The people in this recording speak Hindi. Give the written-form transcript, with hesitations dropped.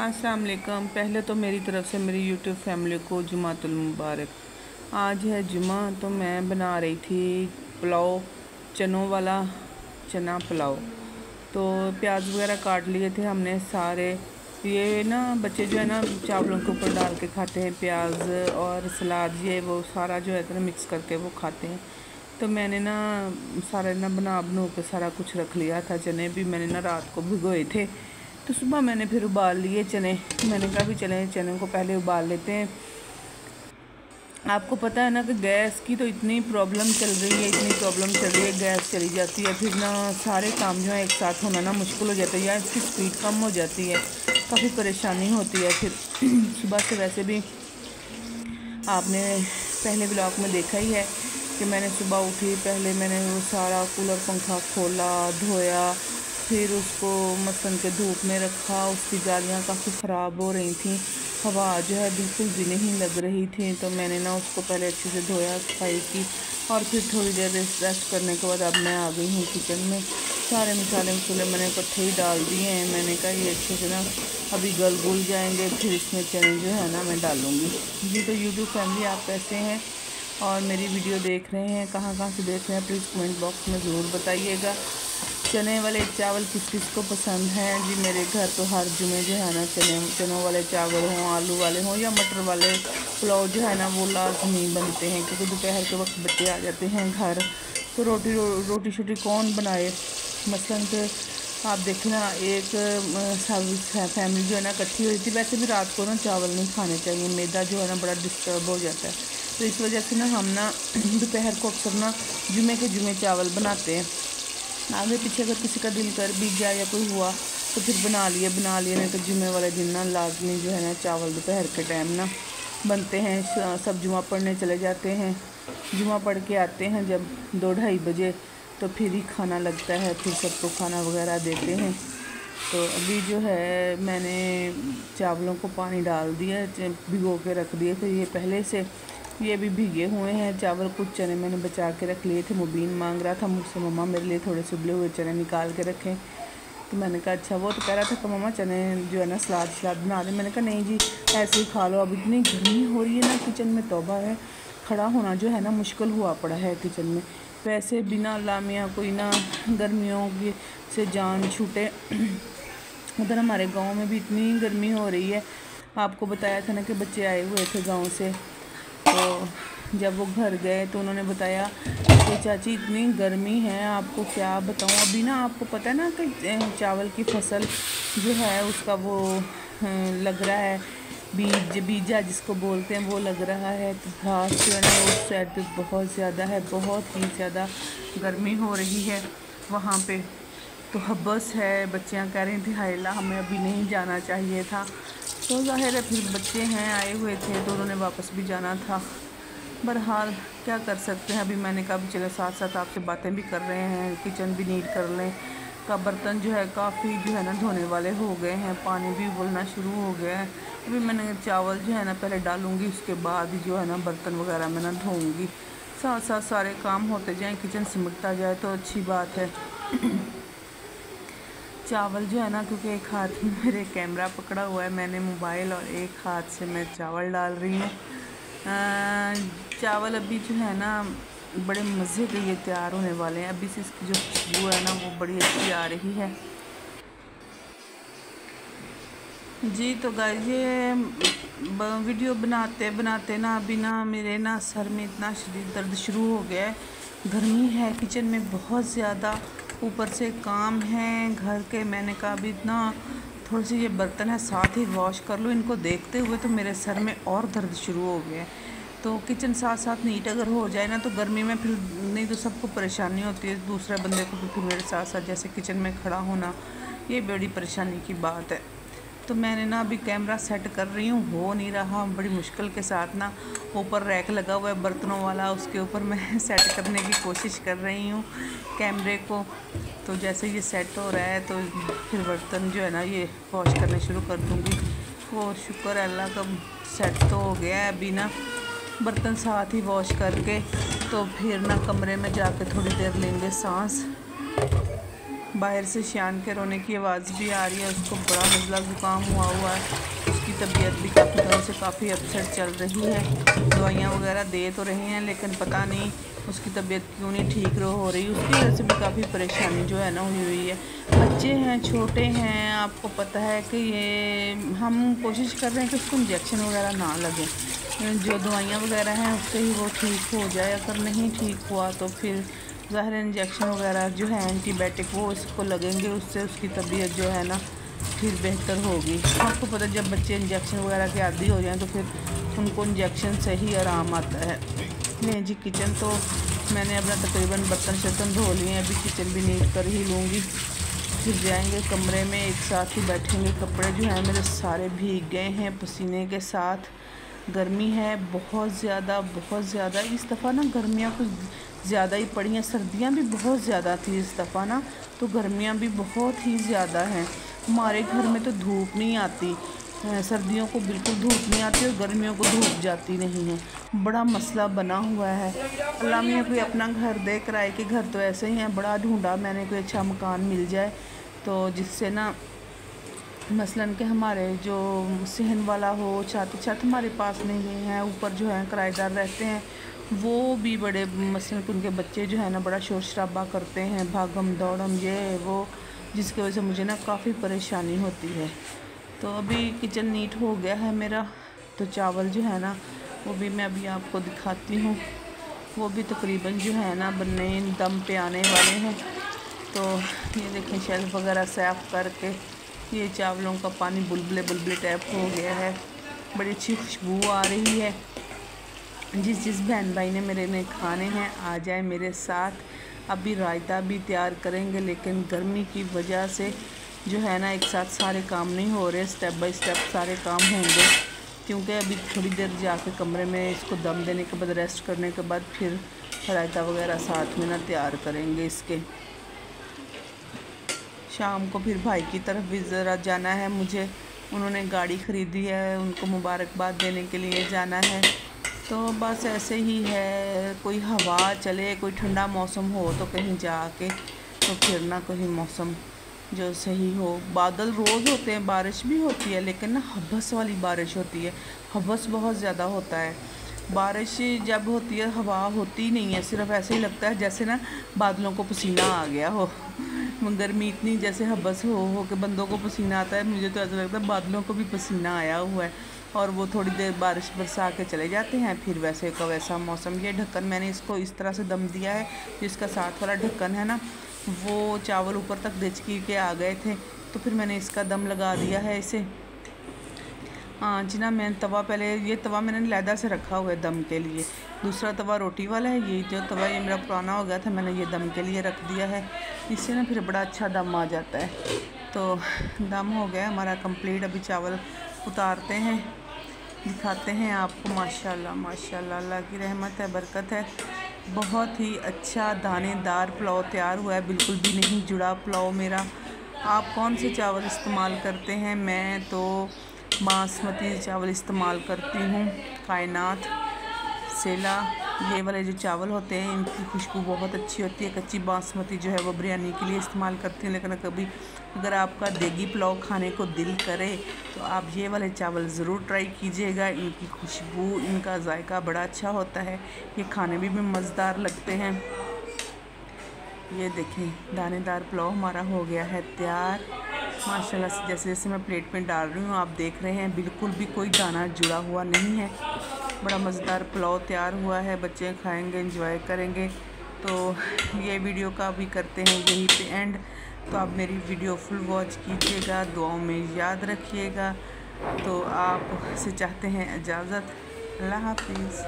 अस्सलाम वालेकुम। पहले तो मेरी तरफ़ से मेरी यूट्यूब फैमिली को जुमातुल मुबारक। आज है जुमा, तो मैं बना रही थी पुलाव, चनों वाला चना पुलाव। तो प्याज वगैरह काट लिए थे हमने सारे। ये ना बच्चे जो है ना चावलों के ऊपर डाल के खाते हैं, प्याज और सलाद, ये वो सारा जो है ना मिक्स करके वो खाते हैं। तो मैंने ना सारा ना बना के सारा कुछ रख लिया था। चने भी मैंने ना रात को भिगोए थे, तो सुबह मैंने फिर उबाल लिए चने। मैंने कहा भी चले चने को पहले उबाल लेते हैं। आपको पता है ना कि गैस की तो इतनी प्रॉब्लम चल रही है, गैस चली जाती है, फिर ना सारे काम जो है एक साथ होना ना मुश्किल हो जाता है, या इसकी स्पीड कम हो जाती है, काफ़ी परेशानी होती है। फिर सुबह से वैसे भी आपने पहले ब्लॉग में देखा ही है कि मैंने सुबह उठी, पहले मैंने वो सारा कूलर पंखा खोला, धोया, फिर उसको मसलन के धूप में रखा। उसकी जालियाँ काफ़ी ख़राब हो रही थी, हवा जो है बिल्कुल भी नहीं लग रही थी। तो मैंने ना उसको पहले अच्छे से धोया, सफाई की, और फिर थोड़ी देर रेस्ट करने के बाद अब मैं आ गई हूँ किचन में। सारे मसाले मैंने इकट्ठे ही डाल दिए हैं। मैंने कहा ये अच्छे से ना अभी गल जाएंगे, फिर इसमें चने जो है ना मैं डालूँगी। जी तो यूट्यूब फैमिली, आप कैसे हैं और मेरी वीडियो देख रहे हैं, कहाँ से देख रहे हैं, प्लीज़ कमेंट बॉक्स में ज़रूर बताइएगा। चने वाले चावल किस किस को पसंद हैं? जी मेरे घर तो हर जुमे जो है ना चनों वाले चावल हों, आलू वाले हों या मटर वाले पुलाव जो है ना वो लाजमी बनते हैं, क्योंकि दोपहर के वक्त बच्चे आ जाते हैं घर, तो रोटी शोटी कौन बनाए। मसलन कि आप देखें ना, एक फैमिली जो है ना इकट्ठी हुई थी। वैसे भी रात को ना चावल नहीं खाने चाहिए, मैदा जो है ना बड़ा डिस्टर्ब हो जाता है। तो इस वजह से ना हम ना दोपहर को अक्सर ना जुमे के जुमे चावल बनाते हैं। आगे पीछे अगर किसी का दिल कर भी गया या कोई हुआ तो फिर बना लिए, नहीं तो जुमे वाले दिन ना लाजमी जो है ना चावल दोपहर के टाइम ना बनते हैं। सब जुमा पढ़ने चले जाते हैं, जुमा पढ़ के आते हैं जब 2-2:30 बजे, तो फिर ही खाना लगता है, फिर सबको खाना वगैरह देते हैं। तो अभी जो है मैंने चावलों को पानी डाल दिया, भिगो के रख दिए। फिर ये पहले से ये भी भीगे हुए हैं चावल। कुछ चने मैंने बचा के रख लिए थे। मुबीन मांग रहा था मुझसे, मम्मा मेरे लिए थोड़े से उबले हुए चने निकाल के रखें। तो मैंने कहा अच्छा। वो तो कह रहा था कि मम्मा चने जो है ना सलाद बना दें। मैंने कहा नहीं जी, ऐसे ही खा लो। अब इतनी गर्मी हो रही है ना किचन में, तौबा है, खड़ा होना जो है ना मुश्किल हुआ पड़ा है किचन में। वैसे बिना लामिया कोई ना गर्मियों की से जान छूटे। उधर हमारे गाँव में भी इतनी गर्मी हो रही है। आपको बताया था ना कि बच्चे आए हुए थे गाँव से, तो जब वो घर गए तो उन्होंने बताया कि चाची इतनी गर्मी है, आपको क्या बताऊँ। अभी ना आपको पता है ना कि चावल की फसल जो है उसका वो लग रहा है, बीजा जिसको बोलते हैं वो लग रहा है। तो घास जो है ना उस साइड पे बहुत ज़्यादा है, बहुत ही ज़्यादा गर्मी हो रही है वहाँ पे। तो हब्बस है, बच्चियाँ कह रही थी हाय अल्लाह हमें अभी नहीं जाना चाहिए था। तो ज़ाहिर है फिर बच्चे हैं आए हुए थे तो उन्होंने वापस भी जाना था। बहरहाल क्या कर सकते हैं। अभी मैंने कहा चलो साथ साथ आपसे बातें भी कर रहे हैं, किचन भी नीट कर लें। का बर्तन जो है काफ़ी जो है ना धोने वाले हो गए हैं, पानी भी उबलना शुरू हो गया है। अभी मैंने चावल जो है ना पहले डालूँगी, उसके बाद जो है ना बर्तन वगैरह मैं ना धोऊँगी। साथ साथ सारे काम होते जाएँ, किचन सिमटता जाए तो अच्छी बात है। चावल जो है ना, क्योंकि एक हाथ में मेरे कैमरा पकड़ा हुआ है, मैंने मोबाइल, और एक हाथ से मैं चावल डाल रही हूँ। चावल अभी जो है ना बड़े मज़े के ये तैयार होने वाले हैं। अभी से इसकी जो खुशबू है ना वो बड़ी अच्छी आ रही है। जी तो गाइस, ये वीडियो बनाते बनाते ना अभी ना मेरे ना सर में इतना शदीद दर्द शुरू हो गया है। गर्मी है किचन में बहुत ज़्यादा, ऊपर से काम है घर के। मैंने कहा अभी इतना थोड़े से ये बर्तन है साथ ही वॉश कर लो। इनको देखते हुए तो मेरे सर में और दर्द शुरू हो गया है। तो किचन साथ साथ नीट अगर हो जाए ना तो गर्मी में फिर नहीं तो सबको परेशानी होती है, दूसरे बंदे को फिर मेरे साथ साथ जैसे किचन में खड़ा होना, ये बड़ी परेशानी की बात है। तो मैंने ना अभी कैमरा सेट कर रही हूँ, हो नहीं रहा, बड़ी मुश्किल के साथ ना। ऊपर रैक लगा हुआ है बर्तनों वाला, उसके ऊपर मैं सेट करने की कोशिश कर रही हूँ कैमरे को। तो जैसे ये सेट हो रहा है तो फिर बर्तन जो है ना ये वॉश करने शुरू कर दूँगी। और शुक्र है अल्लाह का सेट तो हो गया है। अभी ना बर्तन साथ ही वॉश करके तो फिर ना कमरे में जाके थोड़ी देर लेंगे सांस। बाहर से शान के रोने की आवाज़ भी आ रही है। उसको बड़ा नज़ला ज़ुकाम हुआ है। उसकी तबीयत भी काफ़ी दिनों से काफ़ी अपसेट चल रही है। दवाइयाँ वगैरह दे तो रहे हैं, लेकिन पता नहीं उसकी तबीयत क्यों नहीं ठीक हो रही। उसकी वजह से भी काफ़ी परेशानी जो है ना हुई है। बच्चे हैं, छोटे हैं, आपको पता है कि ये हम कोशिश कर रहे हैं कि उसको इंजेक्शन वगैरह ना लगे। जो दवाइयाँ वगैरह हैं उससे ही वो ठीक हो जाए। अगर नहीं ठीक हुआ तो फिर ज़ाहिर इंजेक्शन वगैरह जो है एंटीबायोटिक वो इसको लगेंगे, उससे उसकी तबीयत जो है ना फिर बेहतर होगी। आपको पता है जब बच्चे इंजेक्शन वगैरह के आदी हो जाएं तो फिर उनको इंजेक्शन से ही आराम आता है। नहीं जी, किचन तो मैंने अपना तकरीबन बर्तन शर्तन धो लिए हैं। अभी किचन भी नीट कर ही लूँगी, फिर जाएंगे कमरे में, एक साथ ही बैठेंगे। कपड़े जो हैं मेरे सारे भीग गए हैं पसीने के साथ। गर्मी है बहुत ज़्यादा। इस दफ़ा ना गर्मियाँ कुछ ज़्यादा ही पड़ी हैं। सर्दियाँ भी बहुत ज़्यादा थी इस दफ़ा ना, तो गर्मियाँ भी बहुत ही ज़्यादा हैं। हमारे घर में तो धूप नहीं आती, सर्दियों को बिल्कुल धूप नहीं आती और गर्मियों को धूप जाती नहीं है। बड़ा मसला बना हुआ है। अल्लाह मियाँ कोई अपना घर दे, किराए के घर तो ऐसे ही हैं। बड़ा ढूंढा मैंने कोई अच्छा मकान मिल जाए तो जिससे ना मसलन कि हमारे जो सहन वाला हो, छत हमारे पास नहीं है, ऊपर जो है किराएदार रहते हैं वो भी बड़े मसलन उनके बच्चे जो है ना बड़ा शोर शराबा करते हैं, भागम दौड़म ये वो, जिसकी वजह से मुझे ना काफ़ी परेशानी होती है। तो अभी किचन नीट हो गया है मेरा, तो चावल जो है ना वो भी मैं अभी आपको दिखाती हूँ। वो भी तकरीबन जो है ना बनने दम पे आने वाले हैं। तो ये देखें शेल्फ वगैरह साफ़ करके ये चावलों का पानी बुलबुले टाइप हो गया है। बड़ी अच्छी खुशबू आ रही है। जिस बहन भाई ने मेरे ने खाने हैं आ जाए मेरे साथ। अभी रायता भी तैयार करेंगे, लेकिन गर्मी की वजह से जो है ना एक साथ सारे काम नहीं हो रहे, स्टेप बाय स्टेप सारे काम होंगे। क्योंकि अभी थोड़ी देर जाके कमरे में इसको दम देने के बाद, रेस्ट करने के बाद फिर रायता वगैरह साथ में ना तैयार करेंगे इसके। शाम को फिर भाई की तरफ भी ज़रा जाना है मुझे। उन्होंने गाड़ी ख़रीदी है, उनको मुबारकबाद देने के लिए जाना है। तो बस ऐसे ही है, कोई हवा चले, कोई ठंडा मौसम हो तो कहीं जाके तो फिर ना कहीं मौसम जो सही हो। बादल रोज़ होते हैं, बारिश भी होती है, लेकिन ना हबस वाली बारिश होती है। हबस बहुत ज़्यादा होता है। बारिश जब होती है हवा होती नहीं है, सिर्फ ऐसे ही लगता है जैसे ना बादलों को पसीना आ गया हो। गर्मी इतनी जैसे हबस हो के बंदों को पसीना आता है, मुझे तो ऐसा लगता है बादलों को भी पसीना आया हुआ है। और वो थोड़ी देर बारिश बरसा के चले जाते हैं, फिर वैसे का वैसा मौसम। ये ढक्कन मैंने इसको इस तरह से दम दिया है, जिसका साथ वाला ढक्कन है ना वो चावल ऊपर तक दिचकी के आ गए थे, तो फिर मैंने इसका दम लगा दिया है इसे। हाँ जी ना, मैंने तवा पहले, ये तवा मैंने लैदा से रखा हुआ है दम के लिए। दूसरा तवा रोटी वाला है, ये जो तवा ये मेरा पुराना हो गया था, मैंने ये दम के लिए रख दिया है। इससे ना फिर बड़ा अच्छा दम आ जाता है। तो दम हो गया हमारा कंप्लीट। अभी चावल उतारते हैं, दिखाते हैं आपको। माशाल्लाह माशाल्लाह, अल्लाह की रहमत है, बरकत है। बहुत ही अच्छा दानेदार पुलाव तैयार हुआ है, बिल्कुल भी नहीं जुड़ा पुलाव मेरा। आप कौन से चावल इस्तेमाल करते हैं? मैं तो बासमती चावल इस्तेमाल करती हूँ, कायनात, सेला, ये वाले जो चावल होते हैं इनकी खुशबू बहुत अच्छी होती है। कच्ची बासमती जो है वो बिरयानी के लिए इस्तेमाल करती हूँ, लेकिन कभी अगर आपका देगी पुलाव खाने को दिल करे तो आप ये वाले चावल ज़रूर ट्राई कीजिएगा। इनकी खुशबू, इनका जायका बड़ा अच्छा होता है, ये खाने में भी मज़ेदार लगते हैं। ये देखें दानेदार पुलाव हमारा हो गया है तैयार माशाल्लाह से। जैसे जैसे मैं प्लेट में डाल रही हूँ आप देख रहे हैं, बिल्कुल भी कोई दाना जुड़ा हुआ नहीं है। बड़ा मज़ेदार पुलाव तैयार हुआ है, बच्चे खाएंगे, एंजॉय करेंगे। तो ये वीडियो का भी करते हैं यहीं पे एंड। तो आप मेरी वीडियो फुल वॉच कीजिएगा, दुआओं में याद रखिएगा। तो आप से चाहते हैं इजाज़त। अल्लाह हाफिज़।